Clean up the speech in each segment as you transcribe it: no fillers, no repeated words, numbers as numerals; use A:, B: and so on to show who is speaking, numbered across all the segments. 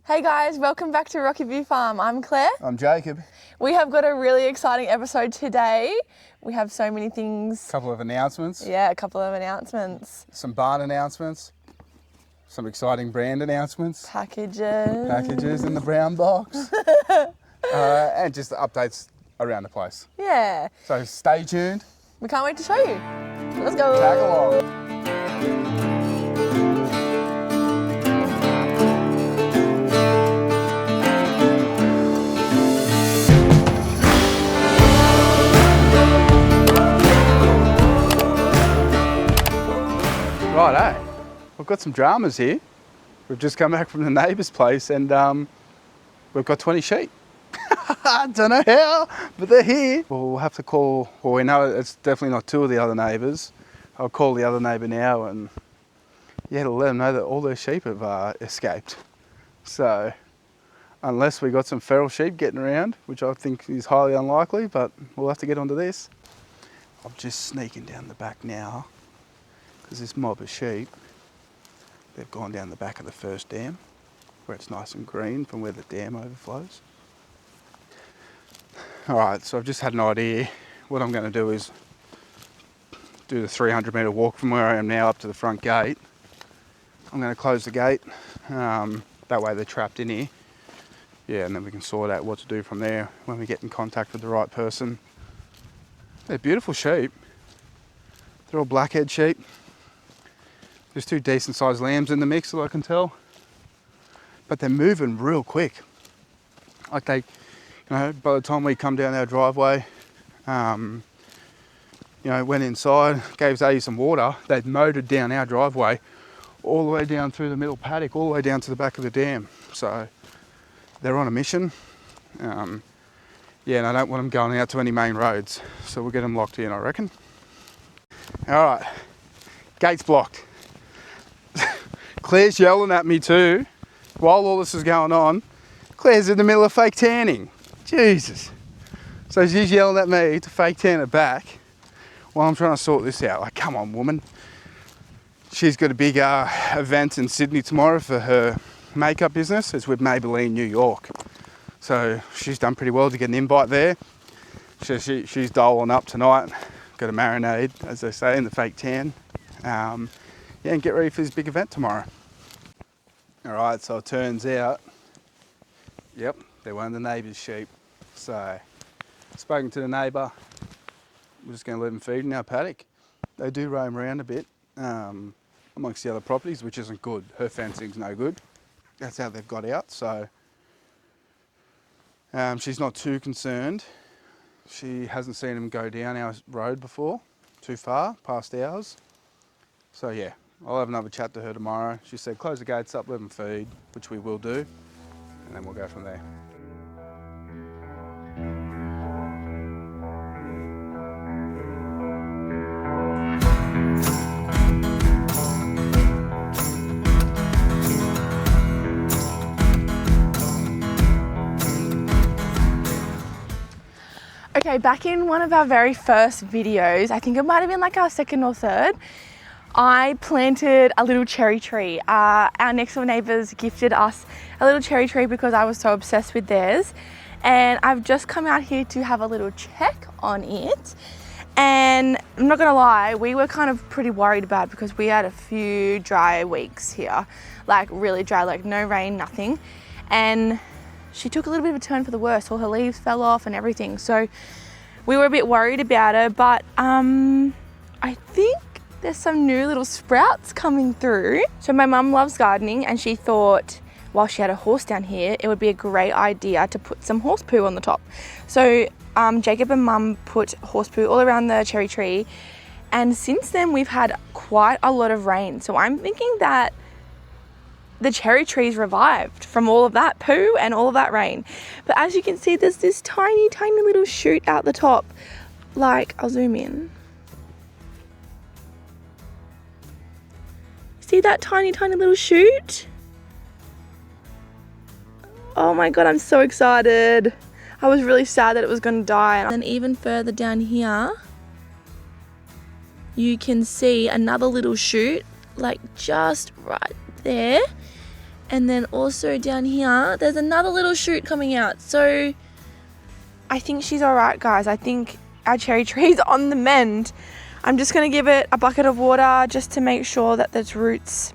A: Hey guys, welcome back to Rocky View Farm. I'm Claire.
B: I'm Jacob.
A: We have got a really exciting episode today. We have so many things.
B: A couple of announcements.
A: Yeah, a couple of announcements.
B: Some barn announcements. Some exciting brand announcements.
A: Packages
B: In the brown box. And just the updates around the place.
A: Yeah.
B: So stay tuned.
A: We can't wait to show you. Let's go.
B: Tag along. Righto, we've got some dramas here. We've just come back from the neighbour's place and we've got 20 sheep. I don't know how, but they're here. Well, we'll have to call, well, we know it's definitely not two of the other neighbours. I'll call the other neighbour now and yeah, to let them know that all their sheep have escaped. So, unless we got some feral sheep getting around, which I think is highly unlikely, but we'll have to get onto this. I'm just sneaking down the back now. Because this mob of sheep, they've gone down the back of the first dam where it's nice and green from where the dam overflows. Alright, so I've just had an idea. What I'm going to do is do the 300 metre walk from where I am now up to the front gate. I'm going to close the gate, that way they're trapped in here. Yeah, and then we can sort out what to do from there when we get in contact with the right person. They're beautiful sheep. They're all blackhead sheep. There's two decent sized lambs in the mix that I can tell. But they're moving real quick. Like they, by the time we come down our driveway, went inside, gave Zadie some water, they'd motored down our driveway all the way down through the middle paddock, all the way down to the back of the dam. So they're on a mission. And I don't want them going out to any main roads. So we'll get them locked in, I reckon. All right, gate's blocked. Claire's yelling at me too. While all this is going on, Claire's in the middle of fake tanning. Jesus. So she's yelling at me to fake tan her back while I'm trying to sort this out. Like, come on, woman. She's got a big event in Sydney tomorrow for her makeup business. It's with Maybelline New York. So she's done pretty well to get an invite there. She's doling up tonight. Got a marinade, as they say, in the fake tan. And get ready for this big event tomorrow. All right, so it turns out, yep, they're one of the neighbour's sheep. So, spoken to the neighbour. We're just going to let them feed in our paddock. They do roam around a bit amongst the other properties, which isn't good. Her fencing's no good. That's how they've got out. So, she's not too concerned. She hasn't seen them go down our road before, too far, past ours. So yeah, I'll have another chat to her tomorrow. She said close the gates up, let them feed, which we will do, and then we'll go from there.
A: Okay, back in one of our very first videos, I think it might have been like our second or third, I planted a little cherry tree. Our next door neighbours gifted us a little cherry tree because I was so obsessed with theirs. And I've just come out here to have a little check on it. And I'm not gonna lie, we were kind of pretty worried about it because we had a few dry weeks here. Like really dry, like no rain, nothing. And she took a little bit of a turn for the worse. All her leaves fell off and everything. So we were a bit worried about her, but I think there's some new little sprouts coming through. So my mum loves gardening and she thought while she had a horse down here, it would be a great idea to put some horse poo on the top. So Jacob and mum put horse poo all around the cherry tree. And since then we've had quite a lot of rain. So I'm thinking that the cherry tree's revived from all of that poo and all of that rain. But as you can see, there's this tiny, tiny little shoot out the top. Like, I'll zoom in. See that tiny, tiny little shoot? Oh my God, I'm so excited. I was really sad that it was gonna die. And then even further down here, you can see another little shoot, like just right there. And then also down here, there's another little shoot coming out. So I think she's all right, guys. I think our cherry tree is on the mend. I'm just going to give it a bucket of water just to make sure that the roots,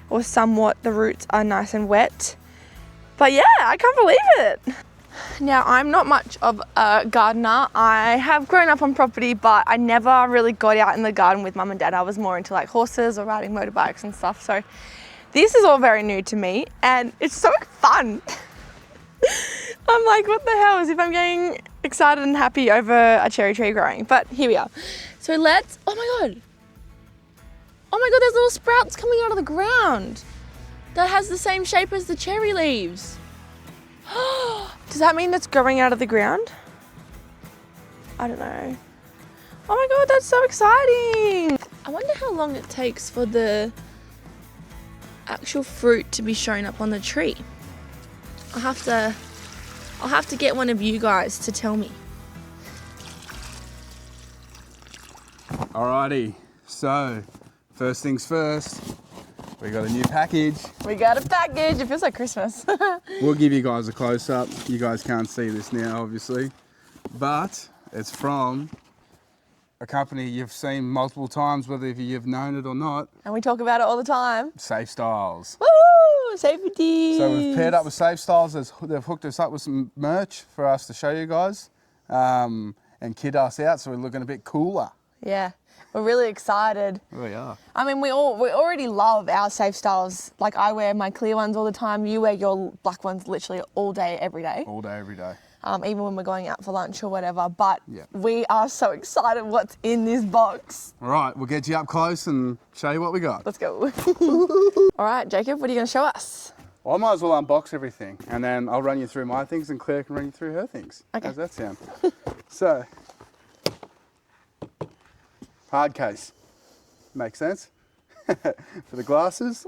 A: or somewhat the roots, are nice and wet. But yeah, I can't believe it. Now, I'm not much of a gardener. I have grown up on property, but I never really got out in the garden with mum and dad. I was more into like horses or riding motorbikes and stuff. So this is all very new to me and it's so fun. I'm like, what the hell, as if I'm getting excited and happy over a cherry tree growing. But here we are. So let's, oh my God, there's little sprouts coming out of the ground that has the same shape as the cherry leaves. Does that mean that's growing out of the ground? I don't know. Oh my God, that's so exciting. I wonder how long it takes for the actual fruit to be shown up on the tree. I'll have to get one of you guys to tell me.
B: Alrighty, so first things first, we got a new package.
A: We got a package. It feels like Christmas.
B: We'll give you guys a close-up. You guys can't see this now, obviously, but it's from a company you've seen multiple times, whether you've known it or not.
A: And we talk about it all the time.
B: Safe Styles.
A: Woo! Safety.
B: So we've paired up with Safe Styles. They've hooked us up with some merch for us to show you guys and kid us out, so we're looking a bit cooler.
A: Yeah. We're really excited.
B: We are.
A: I mean, we already love our Safe Styles. Like, I wear my clear ones all the time. You wear your black ones literally all day, every day.
B: All day, every day.
A: Even when we're going out for lunch or whatever. But
B: yeah,
A: we are so excited what's in this box.
B: All right, we'll get you up close and show you what we got.
A: Let's go. All right, Jacob, what are you going to show us?
B: Well, I might as well unbox everything, and then I'll run you through my things, and Claire can run you through her things.
A: Okay.
B: How's that sound? So, hard case. Makes sense. For the glasses.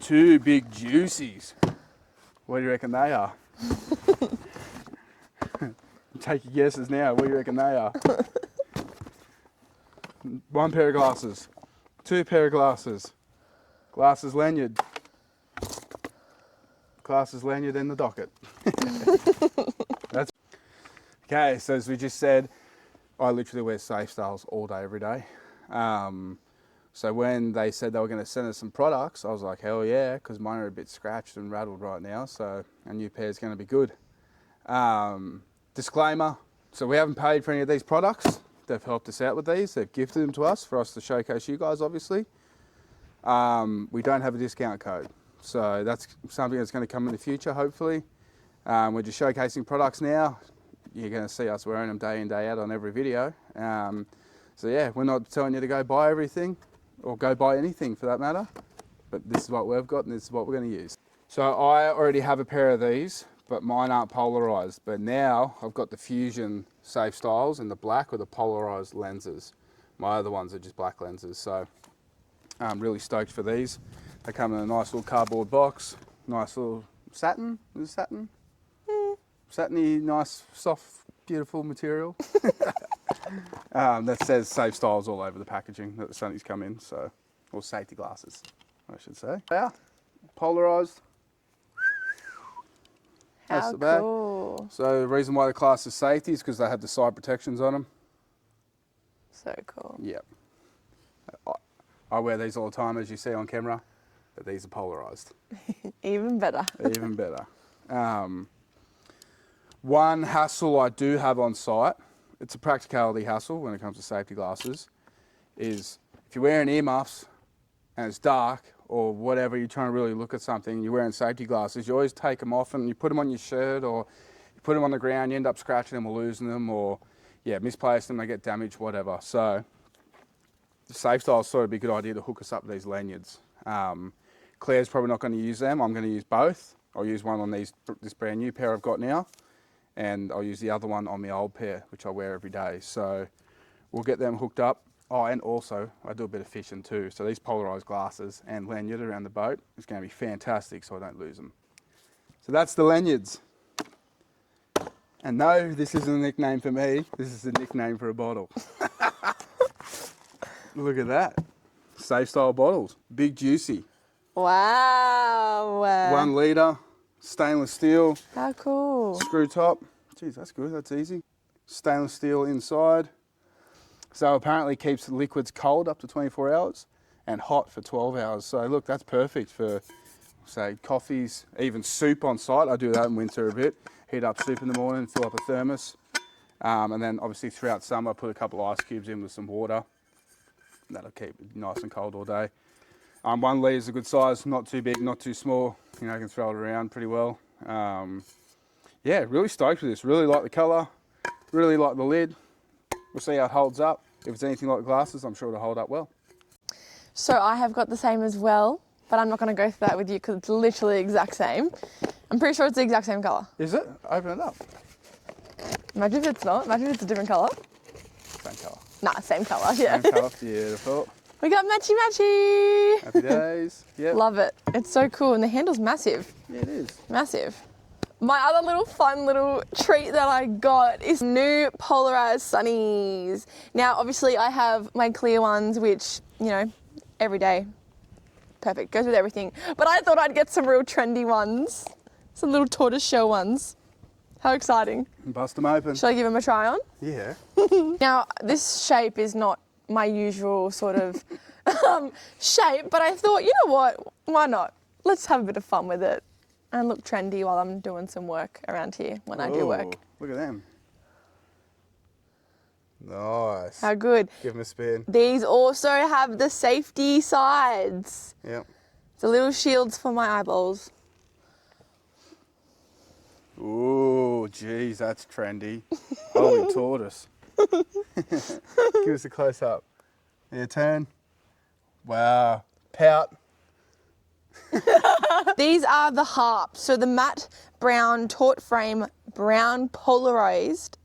B: 2 big juicies. What do you reckon they are? Take your guesses now. What do you reckon they are? 1 pair of glasses. 2 pair of glasses. Glasses lanyard. Glasses lanyard in the docket. That's okay. So as we just said, I literally wear Safe Styles all day, every day. So when they said they were going to send us some products, I was like, hell yeah, because mine are a bit scratched and rattled right now. So a new pair is going to be good. Disclaimer, so we haven't paid for any of these products. They've helped us out with these. They've gifted them to us for us to showcase you guys, obviously. We don't have a discount code. So that's something that's going to come in the future, hopefully. We're just showcasing products now. You're going to see us wearing them day in, day out on every video. So yeah, we're not telling you to go buy everything or go buy anything for that matter, but this is what we've got and this is what we're going to use. So I already have a pair of these, but mine aren't polarized. But now I've got the Fusion Safe Styles in the black with the polarized lenses. My other ones are just black lenses. So I'm really stoked for these. They come in a nice little cardboard box, nice little satin. Is it satin? Satiny, nice, soft, beautiful material. That says Safe Styles all over the packaging that the sunnies come in, so, or safety glasses, I should say. Yeah, polarized.
A: How cool.
B: So the reason why the class is safety is because they have the side protections on them.
A: So cool.
B: Yep. I wear these all the time, as you see on camera, but these are polarized.
A: Even better.
B: Even better. One hassle I do have on site, it's a practicality hassle when it comes to safety glasses, is if you're wearing earmuffs and it's dark or whatever, you're trying to really look at something, you're wearing safety glasses, you always take them off and you put them on your shirt or you put them on the ground, you end up scratching them or losing them or, yeah, misplace them, they get damaged, whatever. So the Safe Style thought it'd be a good idea to hook us up with these lanyards. Claire's probably not going to use them. I'm going to use both. I'll use one on this brand new pair I've got now, and I'll use the other one on my old pair, which I wear every day. So we'll get them hooked up. Oh, and also I do a bit of fishing too. So these polarized glasses and lanyard around the boat is going to be fantastic so I don't lose them. So that's the lanyards. And no, this isn't a nickname for me. This is a nickname for a bottle. Look at that. Safe Style bottles. Big juicy.
A: Wow.
B: 1 litre, stainless steel.
A: How cool.
B: Screw top. Geez, that's good, that's easy. Stainless steel inside. So apparently keeps the liquids cold up to 24 hours and hot for 12 hours. So look, that's perfect for, say, coffees, even soup on site. I do that in winter a bit. Heat up soup in the morning, fill up a thermos. And then obviously throughout summer, put a couple of ice cubes in with some water. That'll keep it nice and cold all day. 1 litre is a good size, not too big, not too small. You know, I can throw it around pretty well. Yeah, really stoked with this. Really like the colour, really like the lid. We'll see how it holds up. If it's anything like glasses, I'm sure it'll hold up well.
A: So I have got the same as well, but I'm not going to go through that with you because it's literally the exact same. I'm pretty sure it's the exact same colour.
B: Is it? Open it up.
A: Imagine if it's not. Imagine if it's a different colour.
B: Same colour.
A: Nah, same colour, yeah.
B: Same colour, beautiful.
A: We got matchy matchy.
B: Happy days, yep.
A: Love it. It's so cool and the handle's massive.
B: Yeah, it is.
A: Massive. My other little fun little treat that I got is new polarized sunnies. Now, obviously I have my clear ones, which, you know, every day, perfect, goes with everything. But I thought I'd get some real trendy ones, some little tortoise shell ones. How exciting.
B: Bust them open.
A: Shall I give them a try on?
B: Yeah.
A: Now, this shape is not my usual sort of shape, but I thought, you know what, why not? Let's have a bit of fun with it and look trendy while I'm doing some work around here when I do work.
B: Look at them. Nice.
A: How good.
B: Give them a spin.
A: These also have the safety sides.
B: Yep.
A: The little shields for my eyeballs.
B: Ooh, geez, that's trendy. Holy tortoise. Give us a close up. Yeah, turn. Wow. Pout.
A: These are the harps. So the matte brown taut frame, brown polarized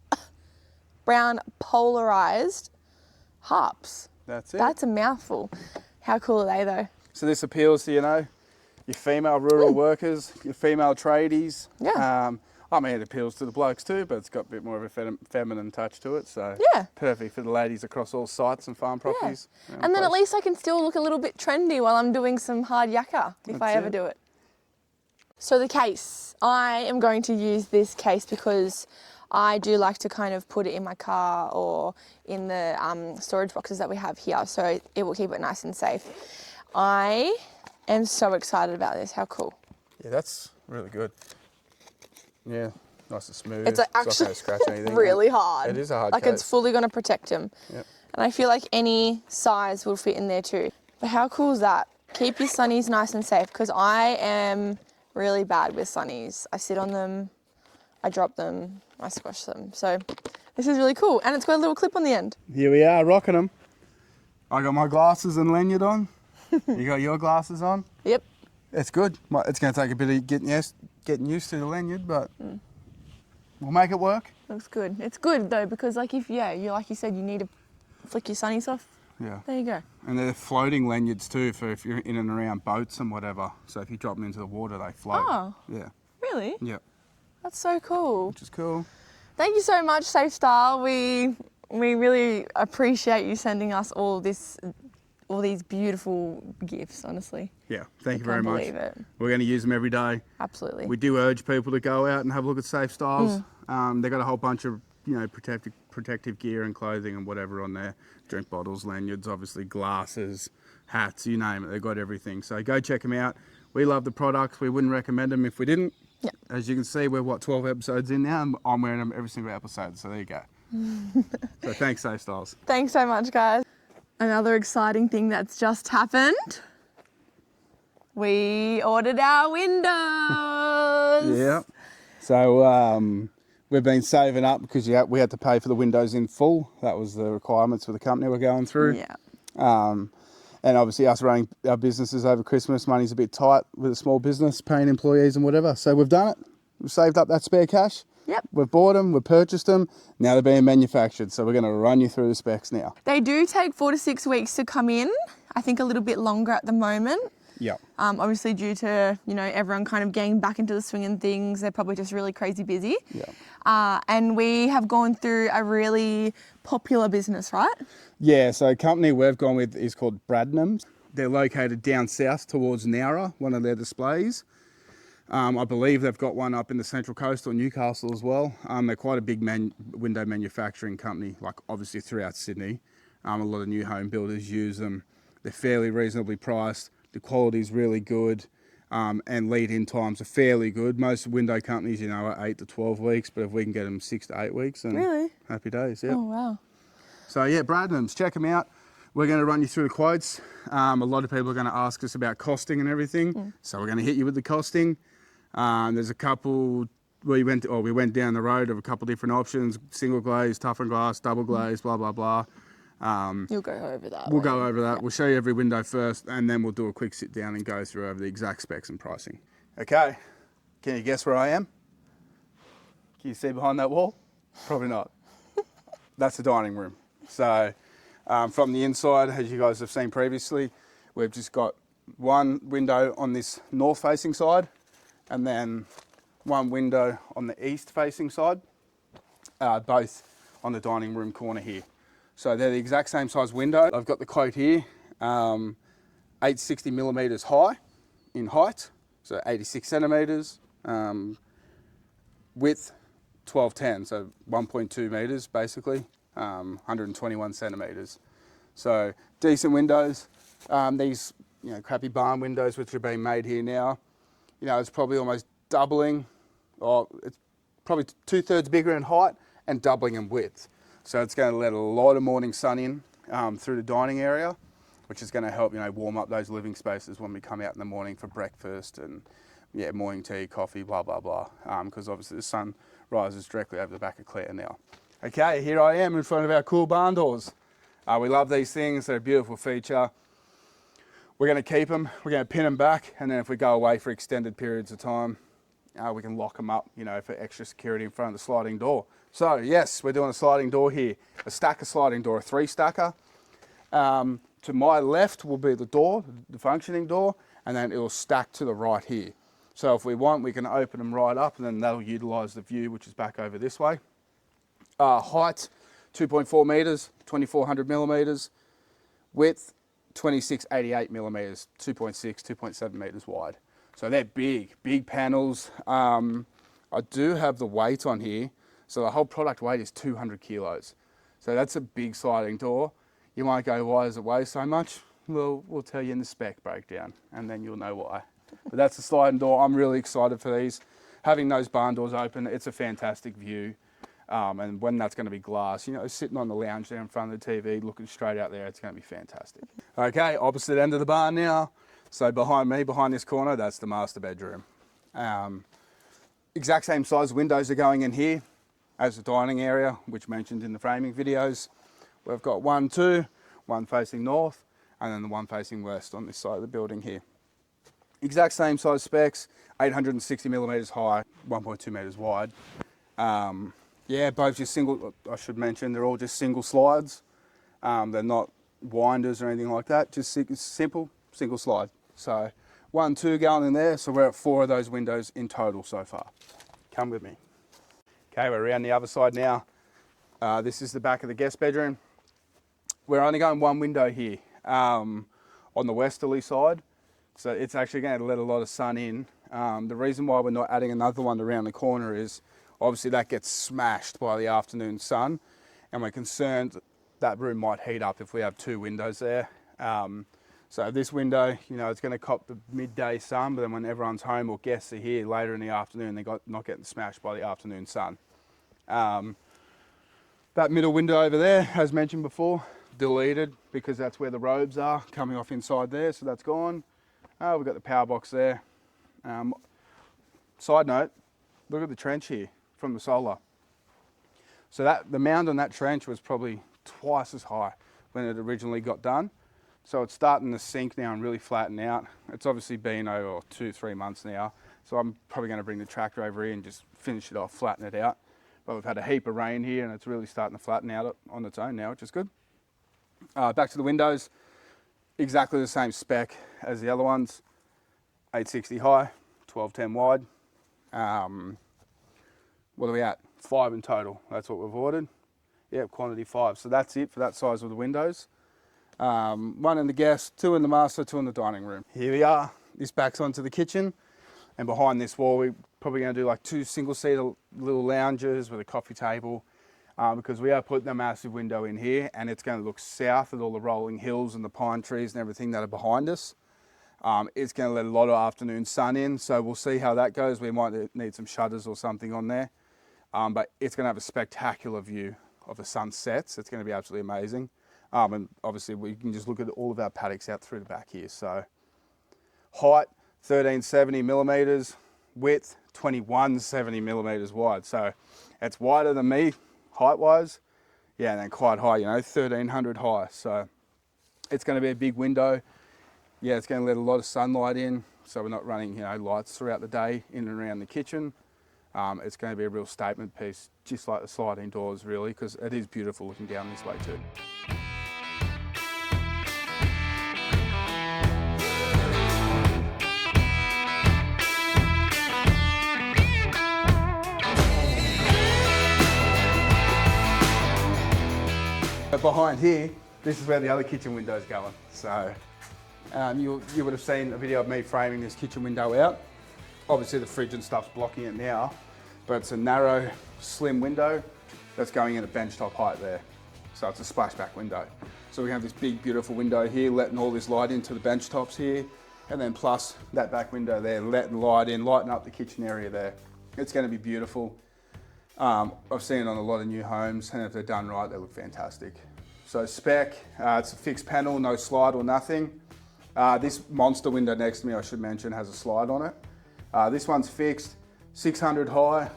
A: harps.
B: That's it.
A: That's a mouthful. How cool are they though?
B: So this appeals to, you know, your female rural workers, your female tradies.
A: Yeah.
B: I mean, it appeals to the blokes too, but it's got a bit more of a feminine touch to it. So
A: Yeah.
B: perfect for the ladies across all sites and farm properties.
A: Yeah.
B: around
A: And then
B: the
A: at
B: place.
A: least I can still look a little bit trendy while I'm doing some hard yakka, if I
B: That's
A: ever
B: it.
A: do it. So the case, I am going to use this case because I do like to kind of put it in my car or in the storage boxes that we have here, so it will keep it nice and safe. I am so excited about this. How cool.
B: Yeah, that's really good. Yeah, nice and smooth.
A: It's
B: not
A: actually
B: gonna scratch anything.
A: really hard.
B: It is a hard
A: Like
B: case.
A: it's fully going to protect him.
B: Yep.
A: And I feel like any size will fit in there too. But how cool is that? Keep your sunnies nice and safe because I am really bad with sunnies. I sit on them, I drop them, I squash them. So this is really cool. And it's got a little clip on the end.
B: Here we are, rocking them. I got my glasses and lanyard on. You got your glasses on.
A: Yep.
B: It's good. It's going to take a bit of getting used to the lanyard, but we'll make it work.
A: Looks good. It's good though because like if, you like you said, you need to flick your sunnies off.
B: Yeah.
A: There you go.
B: And they're floating lanyards too for if you're in and around boats and whatever. So if you drop them into the water, they float.
A: Oh.
B: Yeah.
A: Really?
B: Yep.
A: That's so cool.
B: Which is cool.
A: Thank you so much, Safe Style. We really appreciate you sending us all these beautiful gifts, honestly.
B: Yeah. Thank you
A: Can't
B: very much.
A: believe it.
B: We're going to use them every day.
A: Absolutely.
B: We do urge people to go out and have a look at Safe Styles. They've got a whole bunch of, you know, protective gear and clothing and whatever on there. Drink bottles, lanyards, obviously glasses, hats, you name it. They've got everything. So go check them out. We love the products. We wouldn't recommend them if we didn't.
A: Yeah.
B: As you can see, we're 12 episodes in now and I'm wearing them every single episode. So there you go. So thanks, Safe Styles.
A: Thanks so much, guys. Another exciting thing that's just happened. We ordered our windows.
B: Yeah. So we've been saving up because we had to pay for the windows in full. That was the requirements for the company we're going through.
A: Yeah.
B: And obviously us running our businesses over Christmas, money's a bit tight with a small business, paying employees and whatever. So we've done it. We've saved up that spare cash.
A: Yep.
B: We've bought them, we've purchased them. Now they're being manufactured. So we're going to run you through the specs now.
A: They do take 4 to 6 weeks to come in. I think a little bit longer at the moment.
B: Yeah.
A: Obviously due to, you know, everyone kind of getting back into the swing and things. They're probably just really crazy busy.
B: Yeah.
A: And we have gone through a really popular business, right?
B: Yeah, so the company we've gone with is called Bradnams. they're located down south towards Nowra, one of their displays. I believe they've got one up in the Central Coast or Newcastle as well. They're quite a big window manufacturing company, like obviously throughout Sydney. A lot of new home builders use them. They're fairly reasonably priced. The quality's really good, and lead-in times are fairly good. Most window companies, you know, are 8 to 12 weeks, but if we can get them 6 to 8 weeks, then
A: Really?
B: happy days. Yeah.
A: Oh, wow.
B: So yeah, Bradnams, check them out. We're going to run you through the quotes. A lot of people are going to ask us about costing and everything, so we're going to hit you with the costing. There's a couple, we went down the road of a couple different options: single glaze, toughened glass, double glaze, blah blah blah.
A: You'll go over that.
B: We'll go over that. We'll show you every window first, and then we'll do a quick sit down and go through over the exact specs and pricing. Okay, can you guess where I am? Can you see behind that wall? Probably not. That's the dining room. So from the inside, as you guys have seen previously, we've just got one window on this north facing side, and then one window on the east facing side, both on the dining room corner here. So they're the exact same size window. I've got the quote here, 860 millimeters high in height, so 86 centimeters, width 1210, so 1.2 meters basically, 121 centimeters. So decent windows. These, you know, crappy barn windows which are being made here now, you know, it's probably almost doubling, or it's probably 2/3 bigger in height and doubling in width. So it's going to let a lot of morning sun in through the dining area, which is going to help, you know, warm up those living spaces when we come out in the morning for breakfast and, yeah, morning tea, coffee, blah, blah, blah. Because obviously the sun rises directly over the back of Claire now. Okay, here I am in front of our cool barn doors. We love these things. They're a beautiful feature. We're going to keep them. We're going to pin them back. And then if we go away for extended periods of time, we can lock them up, you know, for extra security in front of the sliding door. So yes, we're doing a sliding door here, a stacker sliding door, a 3-stacker. To my left will be the door, the functioning door, and then it will stack to the right here. So if we want, we can open them right up, and then that'll utilize the view, which is back over this way. Height, 2.4 meters, 2400 millimeters. Width, 2688 millimeters, 2.6, 2.7 meters wide. So they're big, big panels. I do have the weight on here. So the whole product weight is 200 kilos. So that's a big sliding door. You might go, why does it weigh so much? Well, we'll tell you in the spec breakdown, and then you'll know why. But that's the sliding door. I'm really excited for these. Having those barn doors open, it's a fantastic view. And when that's going to be glass, you know, sitting on the lounge there in front of the TV, looking straight out there, it's going to be fantastic. Okay, opposite end of the barn now. So behind me, behind this corner, that's the master bedroom. Exact same size windows are going in here as the dining area, which mentioned in the framing videos. We've got one facing north, and then the one facing west on this side of the building here. Exact same size specs, 860 millimeters high, 1.2 meters wide. Yeah, both just single, I should mention, they're all just single slides. They're not winders or anything like that, just simple single slide. So 1, 2 going in there, so we're at 4 of those windows in total so far. Come with me. Okay, we're around the other side now. This is the back of the guest bedroom. We're only going one window here on the westerly side, so it's actually going to let a lot of sun in. The reason why we're not adding another one around the corner is obviously that gets smashed by the afternoon sun, and we're concerned that room might heat up if we have 2 windows there. So this window, you know, it's going to cop the midday sun, but then when everyone's home or guests are here later in the afternoon, they're not getting smashed by the afternoon sun. That middle window over there, as mentioned before, deleted because that's where the robes are coming off inside there, so that's gone. We've got the power box there. Side note, look at the trench here from the solar. So that the mound on that trench was probably twice as high when it originally got done. So it's starting to sink now and really flatten out. It's obviously been over 2-3 months now, so I'm probably going to bring the tractor over here and just finish it off, flatten it out. But we've had a heap of rain here and it's really starting to flatten out on its own now, which is good. Back to the windows, exactly the same spec as the other ones. 860 high, 1210 wide. What are we at? 5 in total, that's what we've ordered. Yeah, quantity 5. So that's it for that size of the windows. One in the guest, 2 in the master, 2 in the dining room. Here we are. This backs onto the kitchen, and behind this wall we're probably going to do like 2 single-seater little lounges with a coffee table, because we are putting a massive window in here, and it's going to look south at all the rolling hills and the pine trees and everything that are behind us. It's going to let a lot of afternoon sun in, so we'll see how that goes. We might need some shutters or something on there, but it's going to have a spectacular view of the sunsets. It's going to be absolutely amazing. And obviously we can just look at all of our paddocks out through the back here. So height 1370 millimeters, width 2170 millimeters wide. So it's wider than me height wise. Yeah, and then quite high, you know, 1300 high. So it's going to be a big window. Yeah, it's going to let a lot of sunlight in. So we're not running, you know, lights throughout the day in and around the kitchen. It's going to be a real statement piece, just like the sliding doors really, because it is beautiful looking down this way too. But behind here, this is where the other kitchen window is going. So you would have seen a video of me framing this kitchen window out. Obviously the fridge and stuff's blocking it now, but it's a narrow, slim window that's going in at benchtop height there. So it's a splashback window. So we have this big, beautiful window here, letting all this light into the bench tops here, and then plus that back window there, letting light in, lighting up the kitchen area there. It's going to be beautiful. I've seen it on a lot of new homes, and if they're done right, they look fantastic. So Spec, it's a fixed panel, no slide or nothing. This monster window next to me, I should mention, has a slide on it. This one's fixed, 600 high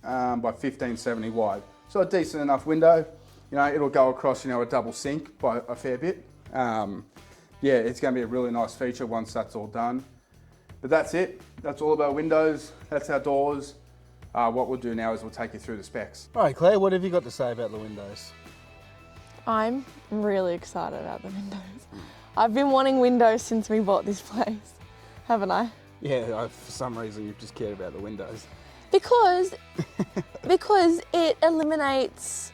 B: by 1570 wide. So a decent enough window. You know, it'll go across, you know, a double sink by a fair bit. Yeah, it's going to be a really nice feature once that's all done. But that's it. That's all of our windows. That's our doors. What we'll do now is we'll take you through the specs.
C: All right, Claire, what have you got to say about the windows?
A: I'm really excited about the windows. I've been wanting windows since we bought this place, haven't I?
C: Yeah, for some reason you've just cared about the windows.
A: Because it eliminates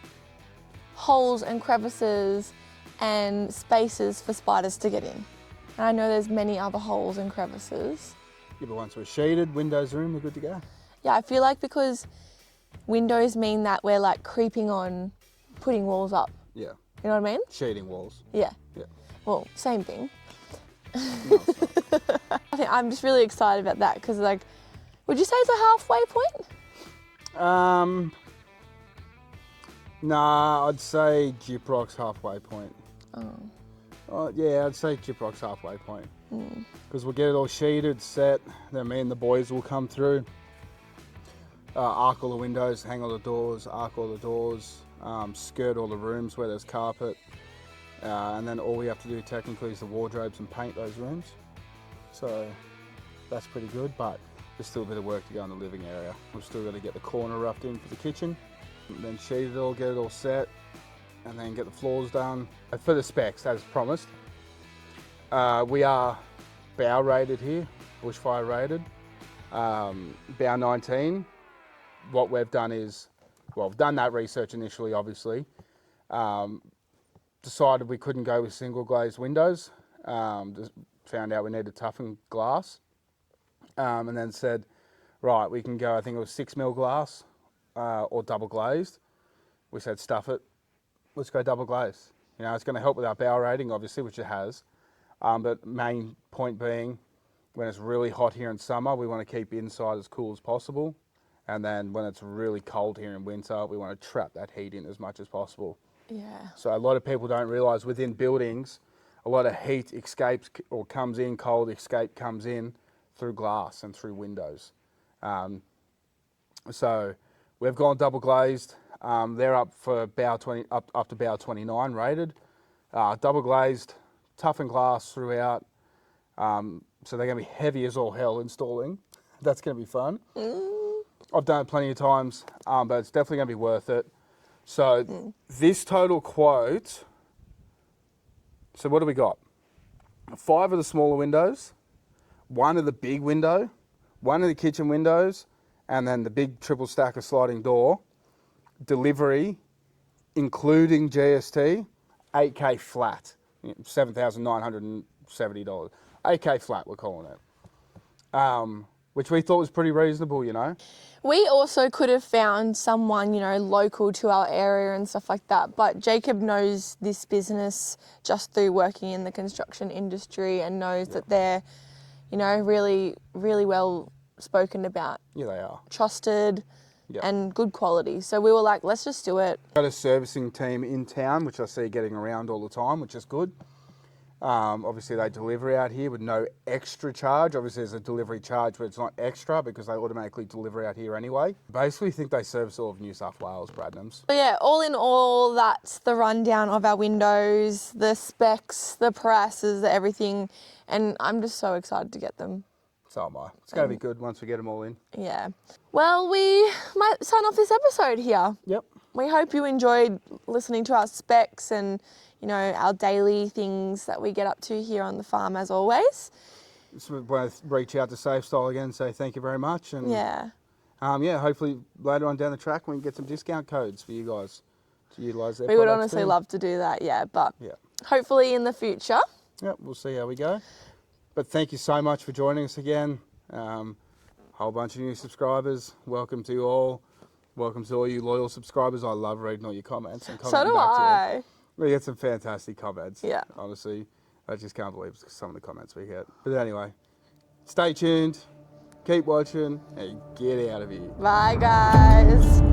A: holes and crevices and spaces for spiders to get in. And I know there's many other holes and crevices.
C: Yeah, but once we're shaded, windows are in, we're good to go.
A: Yeah, I feel like because windows mean that we're like creeping on putting walls up.
C: Yeah.
A: You know what I mean?
C: Shading walls.
A: Yeah.
C: Yeah.
A: Well, same thing.
C: No, it's not.
A: I think I'm just really excited about that because, like, would you say it's a halfway point?
C: Nah, I'd say Gyprock's halfway point.
A: Oh.
C: Yeah, I'd say Gyprock's halfway point. Because we'll get it all sheeted, set, then me and the boys will come through, arc all the windows, hang all the doors, arc all the doors, skirt all the rooms where there's carpet, and then all we have to do technically is the wardrobes and paint those rooms. So that's pretty good, but there's still a bit of work to go in the living area. We've still got to get the corner roughed in for the kitchen, and then sheet it all, get it all set, and then get the floors done. And for the specs, as promised, we are bow rated here, bushfire rated, bow 19. What we've done is, well, we've done that research initially, obviously. Decided we couldn't go with single glazed windows. Just found out we needed toughened glass. And then said, right, we can go, I think it was 6mm glass or double glazed. We said, stuff it, let's go double glazed. You know, it's going to help with our bow rating, obviously, which it has. But main point being, when it's really hot here in summer, we want to keep inside as cool as possible. And then when it's really cold here in winter, we want to trap that heat in as much as possible.
A: Yeah.
C: So a lot of people don't realise within buildings, a lot of heat escapes or comes in, cold escape comes in through glass and through windows. So we've gone double glazed. They're up for bow 20, up to bow 29 rated. Double glazed, toughened glass throughout. So they're going to be heavy as all hell installing. That's going to be fun. I've done it plenty of times, but it's definitely going to be worth it. So this total quote, so what do we got? 5 of the smaller windows, 1 of the big window, 1 of the kitchen windows, and then the big triple stacker sliding door. Delivery, including GST, 8K flat. $7,970. 8K flat, we're calling it. Which we thought was pretty reasonable, you know.
A: We also could have found someone, you know, local to our area and stuff like that, but Jacob knows this business just through working in the construction industry and knows that they're, you know, really, really well spoken about.
C: Yeah, they are.
A: Trusted and good quality. So we were like, let's just do it.
C: Got a servicing team in town, which I see getting around all the time, which is good. Obviously they deliver out here with no extra charge. Obviously there's a delivery charge, but it's not extra because they automatically deliver out here anyway. Basically think they service all of New South Wales, Bradnams.
A: So yeah, all in all, that's the rundown of our windows, the specs, the prices, everything. And I'm just so excited to get them.
C: So am I. It's going to be good once we get them all in.
A: Yeah. Well, we might sign off this episode here.
C: Yep.
A: We hope you enjoyed listening to our specs and, you know, our daily things that we get up to here on the farm as always.
C: Just want to reach out to Safe Style again and say thank you very much. And
A: Yeah.
C: Hopefully later on down the track we can get some discount codes for you guys to utilise their
A: We would
C: products
A: honestly
C: too.
A: love to do that, yeah. But
C: Yeah.
A: hopefully in the future.
C: Yep, we'll see how we go. But thank you so much for joining us again. Whole bunch of new subscribers. Welcome to you all. Welcome to all you loyal subscribers. I love reading all your comments and
A: So
C: commenting
A: do
C: back to you.
A: I.
C: We get some fantastic comments.
A: Yeah.
C: Honestly, I just can't believe some of the comments we get. But anyway, stay tuned, keep watching, and get out of here.
A: Bye, guys.